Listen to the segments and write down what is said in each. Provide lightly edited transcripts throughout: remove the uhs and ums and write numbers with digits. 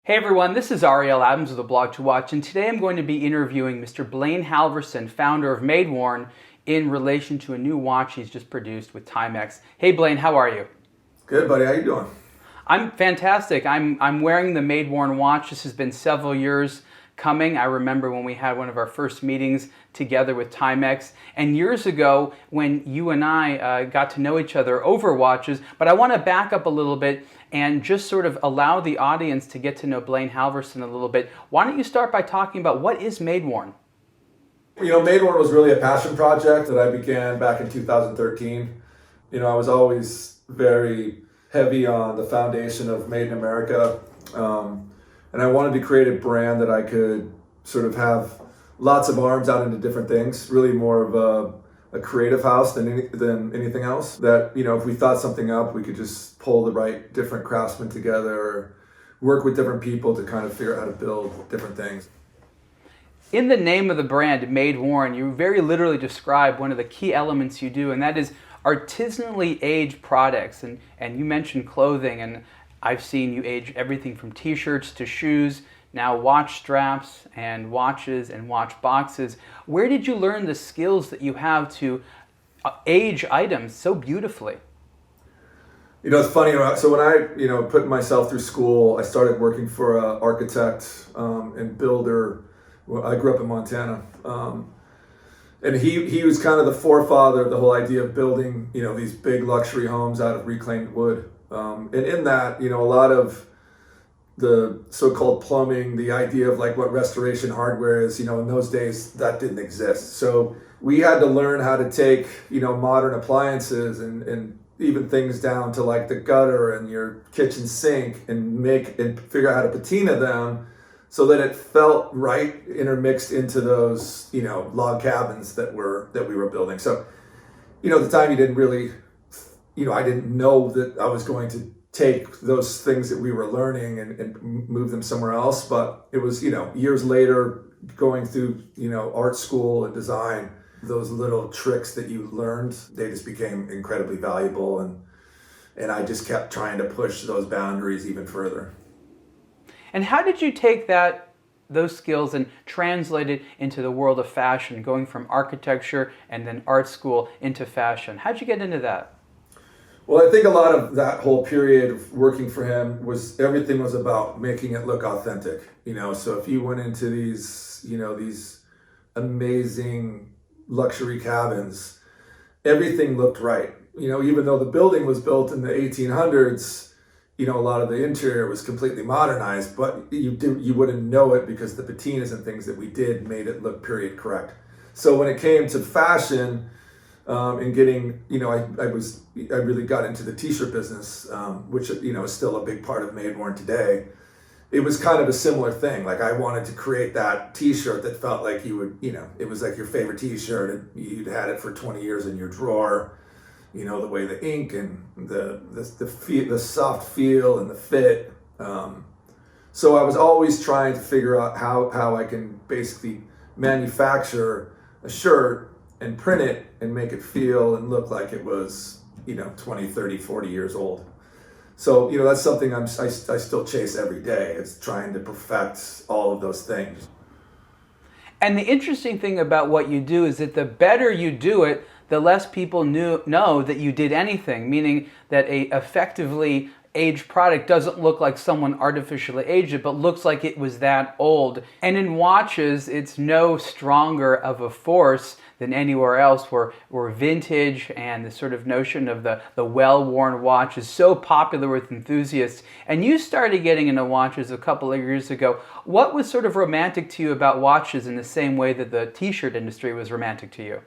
Hey everyone, this is Ariel Adams with a blog to watch, and today I'm going to be interviewing Mr. Blaine Halvorson, founder of MadeWorn, in relation to a new watch he's just produced with Timex. Hey Blaine, how are you? Good, buddy. How you doing? I'm fantastic. I'm wearing the MadeWorn watch. This has been several years coming. I remember when we had one of our first meetings together with Timex, and years ago when you and I got to know each other over watches. But I want to back up a little bit and just sort of allow the audience to get to know Blaine Halvorson a little bit. Why don't you start by talking about what is MadeWorn? MadeWorn was really a passion project that I began back in 2013. I was always very heavy on the foundation of Made in America. And I wanted to create a brand that I could sort of have lots of arms out into different things, really more of a creative house than anything else. That, if we thought something up, we could just pull the right different craftsmen together, or work with different people to kind of figure out how to build different things. In the name of the brand, MadeWorn, you very literally describe one of the key elements you do, and that is artisanally aged products. And you mentioned clothing, and I've seen you age everything from t-shirts to shoes, now watch straps and watches and watch boxes. Where did you learn the skills that you have to age items so beautifully? It's funny. So when I, put myself through school, I started working for an architect and builder. Well, I grew up in Montana. And he was kind of the forefather of the whole idea of building, these big luxury homes out of reclaimed wood. And in that, a lot of the so-called plumbing, the idea of like what restoration hardware is, in those days that didn't exist. So we had to learn how to take, modern appliances and even things down to like the gutter and your kitchen sink and figure out how to patina them so that it felt right intermixed into those, log cabins that we were building. So, at the time you didn't really, I didn't know that I was going to take those things that we were learning and move them somewhere else. But it was, years later going through, art school and design, those little tricks that you learned, they just became incredibly valuable. And I just kept trying to push those boundaries even further. And how did you take those skills and translate it into the world of fashion, going from architecture and then art school into fashion? How'd you get into that? Well, I think a lot of that whole period of working for him everything was about making it look authentic. So if you went into these amazing luxury cabins, everything looked right. Even though the building was built in the 1800s, a lot of the interior was completely modernized, but you wouldn't know it because the patinas and things that we did made it look period correct. So when it came to fashion and getting, I really got into the t-shirt business, which is still a big part of MadeWorn today. It was kind of a similar thing. Like I wanted to create that t-shirt that felt like you would, it was like your favorite t-shirt and you'd had it for 20 years in your drawer. The way the ink and the soft feel and the fit. So I was always trying to figure out how I can basically manufacture a shirt and print it and make it feel and look like it was, 20, 30, 40 years old. So, that's something I still chase every day. It's trying to perfect all of those things. And the interesting thing about what you do is that the better you do it, the less people know that you did anything, meaning that a effectively aged product doesn't look like someone artificially aged it, but looks like it was that old. And in watches, it's no stronger of a force than anywhere else where vintage and the sort of notion of the well-worn watch is so popular with enthusiasts. And you started getting into watches a couple of years ago. What was sort of romantic to you about watches in the same way that the t-shirt industry was romantic to you?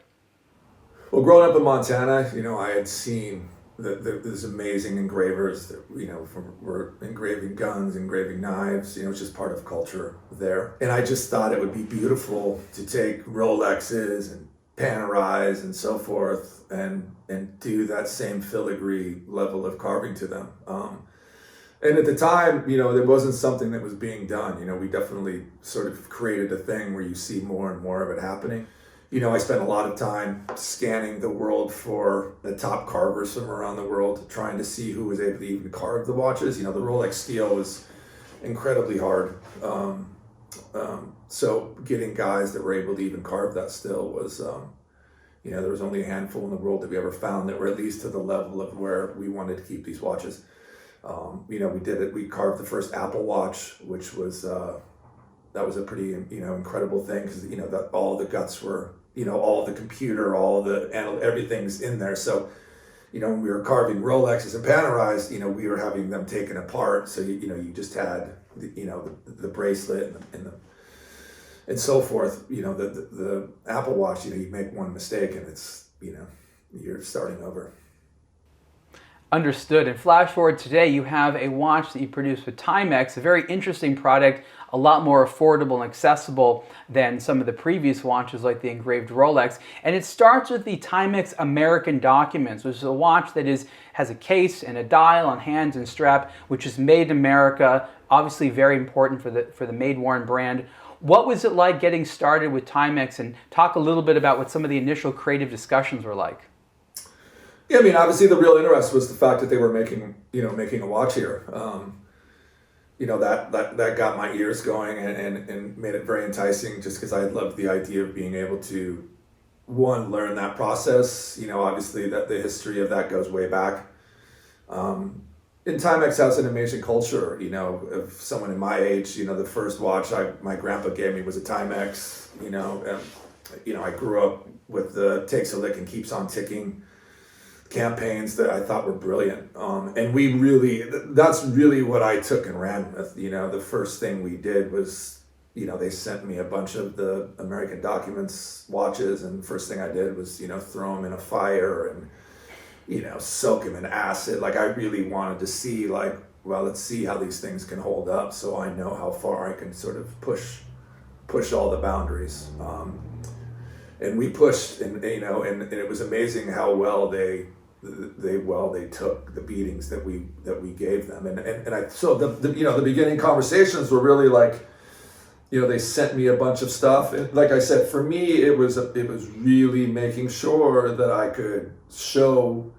Well, growing up in Montana, I had seen these amazing engravers that, were engraving guns, engraving knives, it's just part of culture there. And I just thought it would be beautiful to take Rolexes and Panerais and so forth and do that same filigree level of carving to them. And at the time, there wasn't something that was being done. We definitely sort of created a thing where you see more and more of it happening. I spent a lot of time scanning the world for the top carvers from around the world, trying to see who was able to even carve the watches. The Rolex steel was incredibly hard. So getting guys that were able to even carve that still was, there was only a handful in the world that we ever found that were at least to the level of where we wanted to keep these watches. We carved the first Apple Watch, which was, that was a pretty, incredible thing, because, that all the guts were, all the computer, everything's in there. So, when we were carving Rolexes and Panarais, we were having them taken apart. So, you just had, the bracelet and so forth. The Apple Watch, you make one mistake and it's, you're starting over. Understood. And flash forward today, you have a watch that you produce with Timex, a very interesting product, a lot more affordable and accessible than some of the previous watches like the engraved Rolex. And it starts with the Timex American Documents, which is a watch that has a case and a dial on hands and strap, which is made in America, obviously very important for the MadeWorn brand. What was it like getting started with Timex, and talk a little bit about what some of the initial creative discussions were like? Yeah, obviously the real interest was the fact that they were making a watch here. That got my ears going and made it very enticing, just because I loved the idea of being able to, one, learn that process. Obviously that the history of that goes way back. And Timex has an amazing culture, of someone in my age. The first watch my grandpa gave me was a Timex, I grew up with the takes a lick and keeps on ticking campaigns that I thought were brilliant. And that's really what I took and ran with. The first thing we did was, they sent me a bunch of the American Documents watches, and the first thing I did was, throw them in a fire and, soak them in acid. Like, I really wanted to see, let's see how these things can hold up, so I know how far I can sort of push all the boundaries. And we pushed, and it was amazing how well they took the beatings that we gave them. So the beginning conversations were really like, they sent me a bunch of stuff. And like I said, for me, it was really making sure that I could show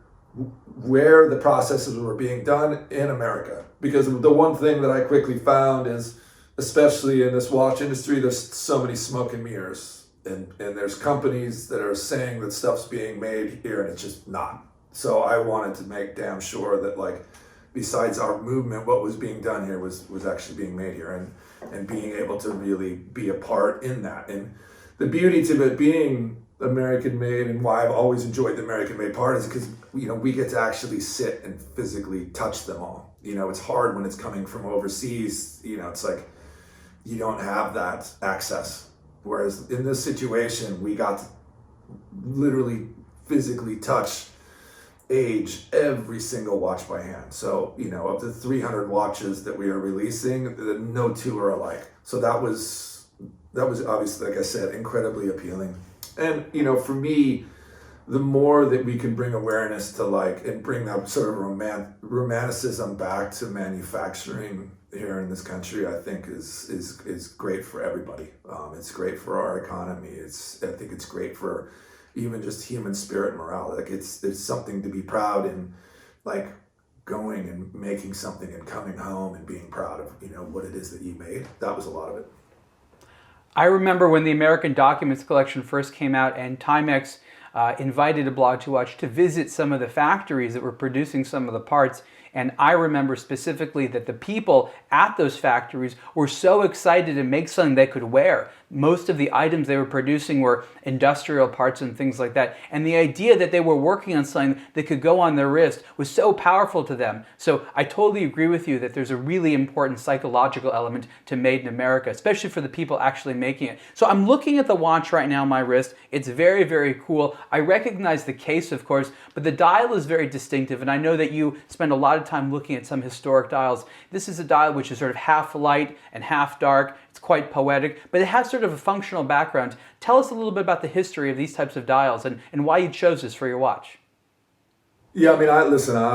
where the processes were being done in America. Because the one thing that I quickly found is, especially in this watch industry, there's so many smoke and mirrors. And there's companies that are saying that stuff's being made here, and it's just not. So I wanted to make damn sure that, besides our movement, what was being done here was actually being made here, and being able to really be a part in that. And the beauty to it being American made, and why I've always enjoyed the American made part, is because, we get to actually sit and physically touch them all. It's hard when it's coming from overseas. It's like you don't have that access. Whereas in this situation, we got to literally physically touch, age every single watch by hand. So, of the 300 watches that we are releasing, no two are alike. So that was obviously, like I said, incredibly appealing. And, for me, the more that we can bring awareness to and bring that sort of romanticism back to manufacturing here in this country, I think is great for everybody. It's great for our economy. I think it's great for even just human spirit and morale. It's something to be proud in, going and making something and coming home and being proud of, what it is that you made. That was a lot of it. I remember when the American Documents collection first came out, and Timex invited a Blog to Watch to visit some of the factories that were producing some of the parts. And I remember specifically that the people at those factories were so excited to make something they could wear. Most of the items they were producing were industrial parts and things like that. And the idea that they were working on something that could go on their wrist was so powerful to them. So I totally agree with you that there's a really important psychological element to Made in America, especially for the people actually making it. So I'm looking at the watch right now on my wrist. It's very, very cool. I recognize the case, of course, but the dial is very distinctive. And I know that you spend a lot of time looking at some historic dials. This is a dial which is sort of half light and half dark. It's quite poetic, but it has sort of a functional background. Tell us a little bit about the history of these types of dials and why you chose this for your watch. Yeah, I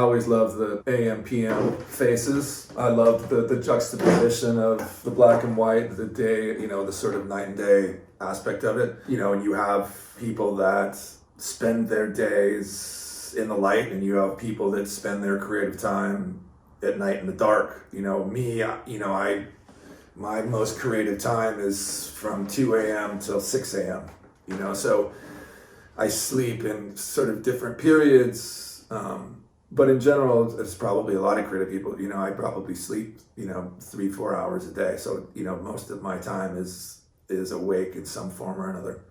always loved the AM, PM faces. I loved the juxtaposition of the black and white, the day, the sort of night and day aspect of it. And you have people that spend their days in the light, and you have people that spend their creative time at night in the dark. My most creative time is from 2 a.m. till 6 a.m. So I sleep in sort of different periods. But in general, it's probably a lot of creative people. I probably sleep, 3-4 hours a day. So, most of my time is awake in some form or another.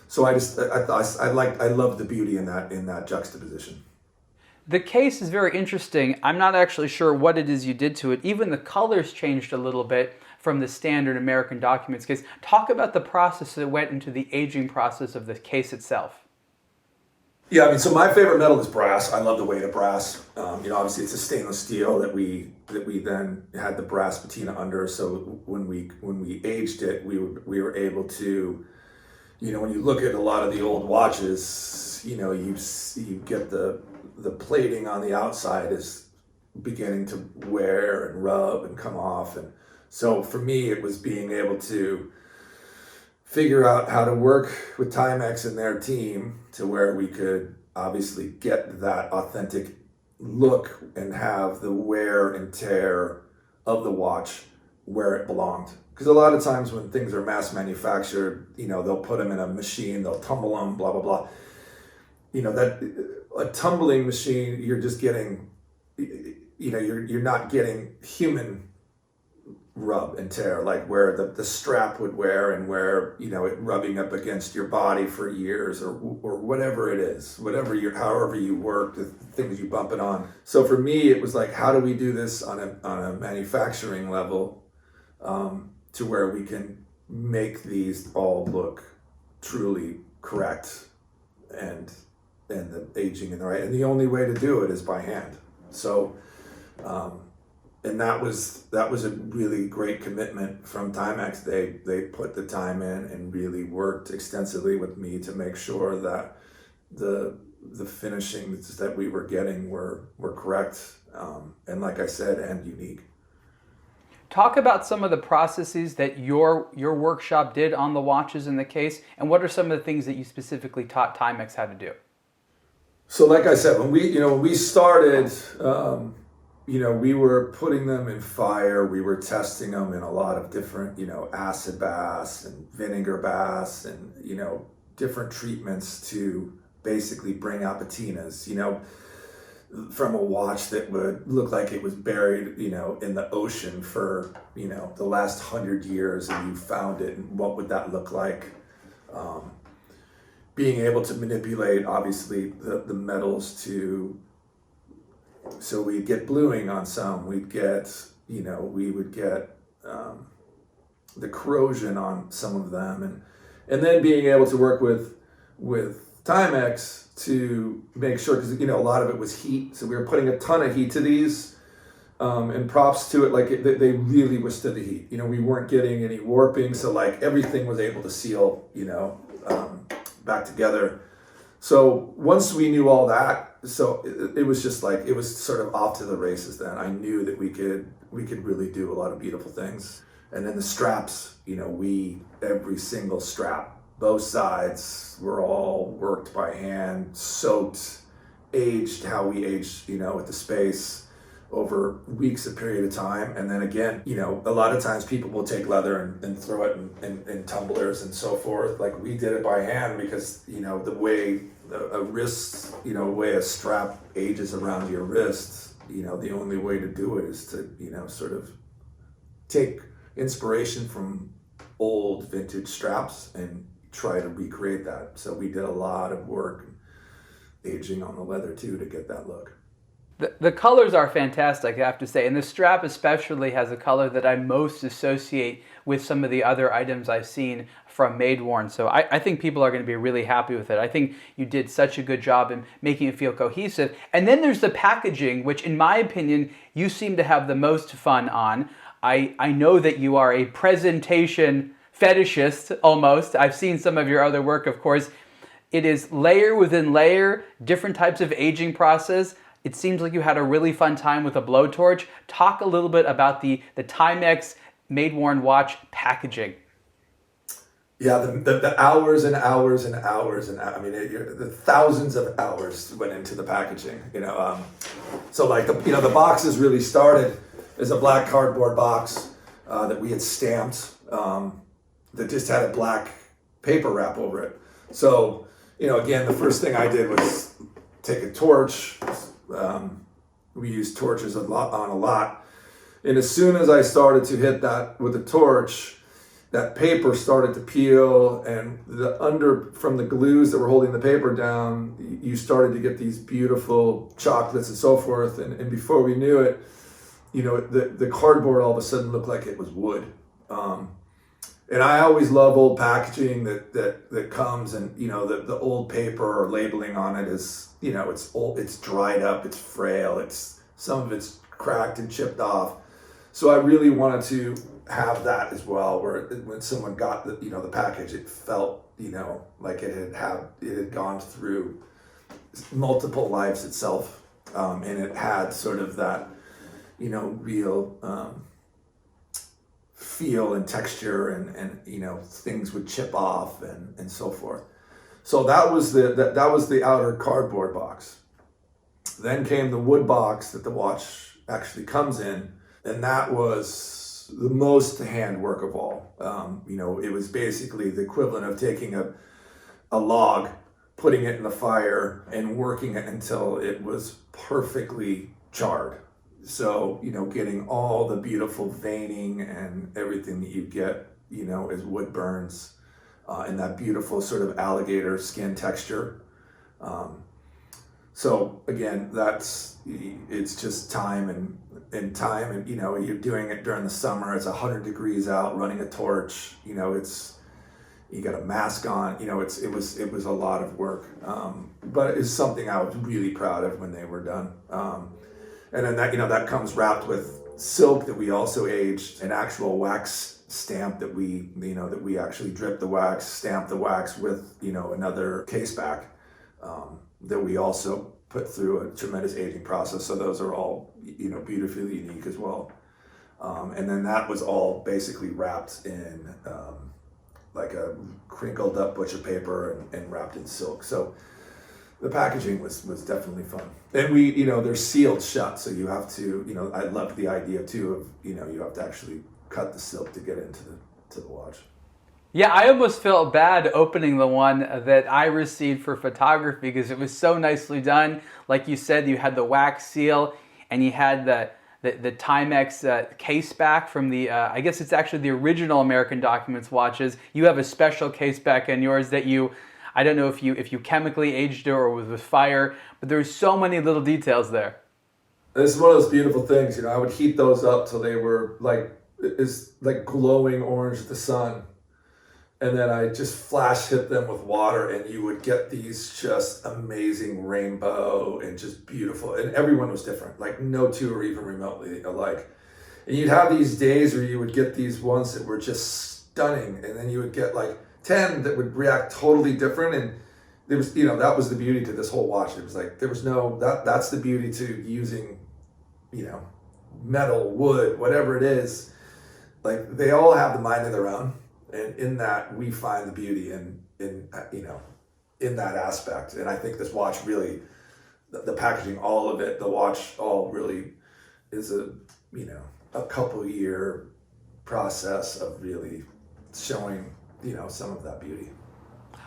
So I love the beauty in that juxtaposition. The case is very interesting. I'm not actually sure what it is you did to it. Even the colors changed a little bit from the standard American Documents case. Talk about the process that went into the aging process of the case itself. Yeah, so my favorite metal is brass. I love the weight of brass. Obviously it's a stainless steel that we then had the brass patina under. So when we aged it, we were able to, when you look at a lot of the old watches, you get the plating on the outside is beginning to wear and rub and come off. And so for me, it was being able to figure out how to work with Timex and their team to where we could obviously get that authentic look and have the wear and tear of the watch where it belonged. Because a lot of times when things are mass manufactured, they'll put them in a machine, they'll tumble them, blah, blah, blah. That a tumbling machine, you're just getting, you're not getting human rub and tear, like where the strap would wear and where, it rubbing up against your body for years or whatever it is, however you work, the things you bump it on. So for me, it was like, how do we do this on a manufacturing level to where we can make these all look truly correct and the aging and the right, and the only way to do it is by hand. So and that was a really great commitment from Timex. They put the time in and really worked extensively with me to make sure that the finishings that we were getting were correct, and like I said, and unique. Talk about some of the processes that your workshop did on the watches in the case, and what are some of the things that you specifically taught Timex how to do? So like I said, when we started, we were putting them in fire. We were testing them in a lot of different, acid baths and vinegar baths and, different treatments to basically bring out patinas, from a watch that would look like it was buried, in the ocean for, the last 100 years, and you found it, and what would that look like? Being able to manipulate, obviously, the metals so we'd get bluing on some, we would get the corrosion on some of them, and then being able to work with Timex to make sure, because a lot of it was heat, so we were putting a ton of heat to these, and props to it, like they really withstood the heat. We weren't getting any warping, so like everything was able to seal, back together. So once we knew all that, so it was just like, it was sort of off to the races then. I knew that we could really do a lot of beautiful things. And then the straps, every single strap, both sides were all worked by hand, soaked, aged how we aged, with the space over weeks, a period of time. And then again, a lot of times people will take leather and throw it in tumblers and so forth. Like we did it by hand because, the way a wrist, way a strap ages around your wrist, the only way to do it is to, sort of take inspiration from old vintage straps and try to recreate that. So we did a lot of work aging on the leather too to get that look. The colors are fantastic, I have to say, and the strap especially has a color that I most associate with some of the other items I've seen from MadeWorn. So I think people are going to be really happy with it. I think you did such a good job in making it feel cohesive. And then there's the packaging, which in my opinion, you seem to have the most fun on. I know that you are a presentation fetishist almost. I've seen some of your other work, of course. It is layer within layer, different types of aging process. It seems like you had a really fun time with a blowtorch. Talk a little bit about the Timex MadeWorn watch packaging. Yeah, the hours and hours and hours and I mean, the thousands of hours went into the packaging. So like the boxes really started as a black cardboard box that we had stamped that just had a black paper wrap over it. So again, the first thing I did was take a torch. We used torches a lot, and as soon as I started to hit that with the torch, that paper started to peel, and from the glues that were holding the paper down, you started to get these beautiful chocolates and so forth. And before we knew it, the cardboard all of a sudden looked like it was wood. And I always love old packaging that comes and, the old paper or labeling on it is, it's old, it's dried up, it's frail, some of it's cracked and chipped off. So I really wanted to have that as well, where when someone got the package, it felt like it had gone through multiple lives itself, and it had sort of that real feel and texture, and things would chip off and so forth. So that was the outer cardboard box. Then came the wood box that the watch actually comes in, and that was the most handwork of all. It was basically the equivalent of taking a log, putting it in the fire, and working it until it was perfectly charred. So, getting all the beautiful veining and everything that you get, as wood burns, and that beautiful sort of alligator skin texture. So again, it's just time and you're doing it during the summer. It's 100 degrees out, running a torch. You got a mask on. It was a lot of work, but it's something I was really proud of when they were done. And then that comes wrapped with silk that we also aged, an actual wax stamp that we actually dripped the wax, stamped the wax with another caseback that we also put through a tremendous aging process. So those are all beautifully unique as well. And then that was all basically wrapped in like a crinkled up butcher paper and wrapped in silk. So the packaging was definitely fun. And they're sealed shut, so you have to, I loved the idea too of, you have to actually cut the silk to get into the watch. Yeah, I almost felt bad opening the one that I received for photography because it was so nicely done. Like you said, you had the wax seal and you had the Timex case back from the, I guess it's actually the original American Documents watches. You have a special case back in yours that I don't know if you chemically aged it or was with fire, but there's so many little details there. This is one of those beautiful things, I would heat those up till they were like glowing orange at the sun. And then I just flash hit them with water and you would get these just amazing rainbow and just beautiful. And everyone was different. Like no two are even remotely alike. And you'd have these days where you would get these ones that were just stunning. And then you would get like 10 that would react totally different. And there was, that was the beauty to this whole watch. It was like, there was that's the beauty to using, metal, wood, whatever it is. Like they all have the mind of their own. And in that, we find the beauty in that aspect. And I think this watch really, the packaging, all of it, the watch all really is a couple year process of really showing, some of that beauty.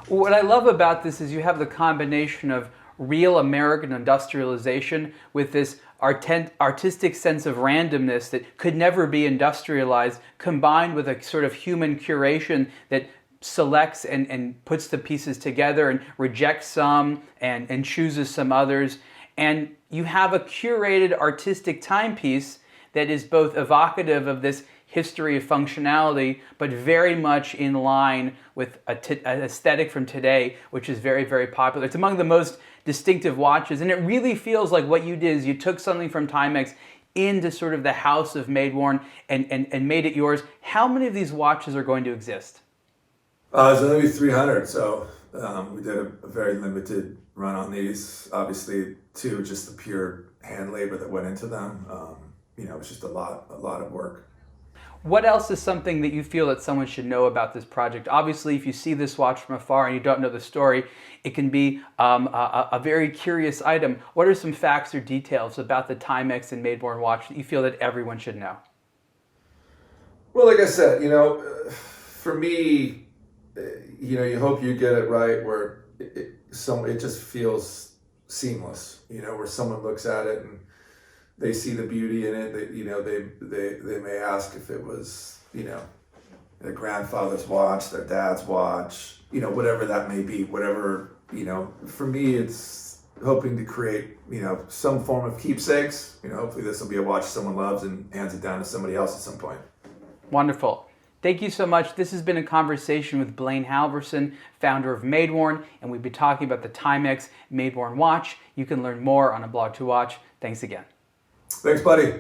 What I love about this is you have the combination of real American industrialization with this artistic sense of randomness that could never be industrialized, combined with a sort of human curation that selects and puts the pieces together and rejects some and chooses some others. And you have a curated artistic timepiece that is both evocative of this history of functionality, but very much in line with an aesthetic from today, which is very, very popular. It's among the most distinctive watches, and it really feels like what you did is you took something from Timex into sort of the house of MadeWorn and made it yours. How many of these watches are going to exist? There's only 300, so we did a very limited run on these. Obviously, too, just the pure hand labor that went into them. It was just a lot of work. What else is something that you feel that someone should know about this project? Obviously, if you see this watch from afar and you don't know the story, it can be a very curious item. What are some facts or details about the Timex and MadeWorn watch that you feel that everyone should know? Well, like I said, for me, you hope you get it right where it just feels seamless, where someone looks at it and they see the beauty in it. They may ask if it was, their grandfather's watch, their dad's watch, whatever that may be, whatever, for me, it's hoping to create, some form of keepsakes. Hopefully this will be a watch someone loves and hands it down to somebody else at some point. Wonderful. Thank you so much. This has been a conversation with Blaine Halvorson, founder of MadeWorn, and we've been talking about the Timex MadeWorn watch. You can learn more on A Blog to Watch. Thanks again. Thanks, buddy.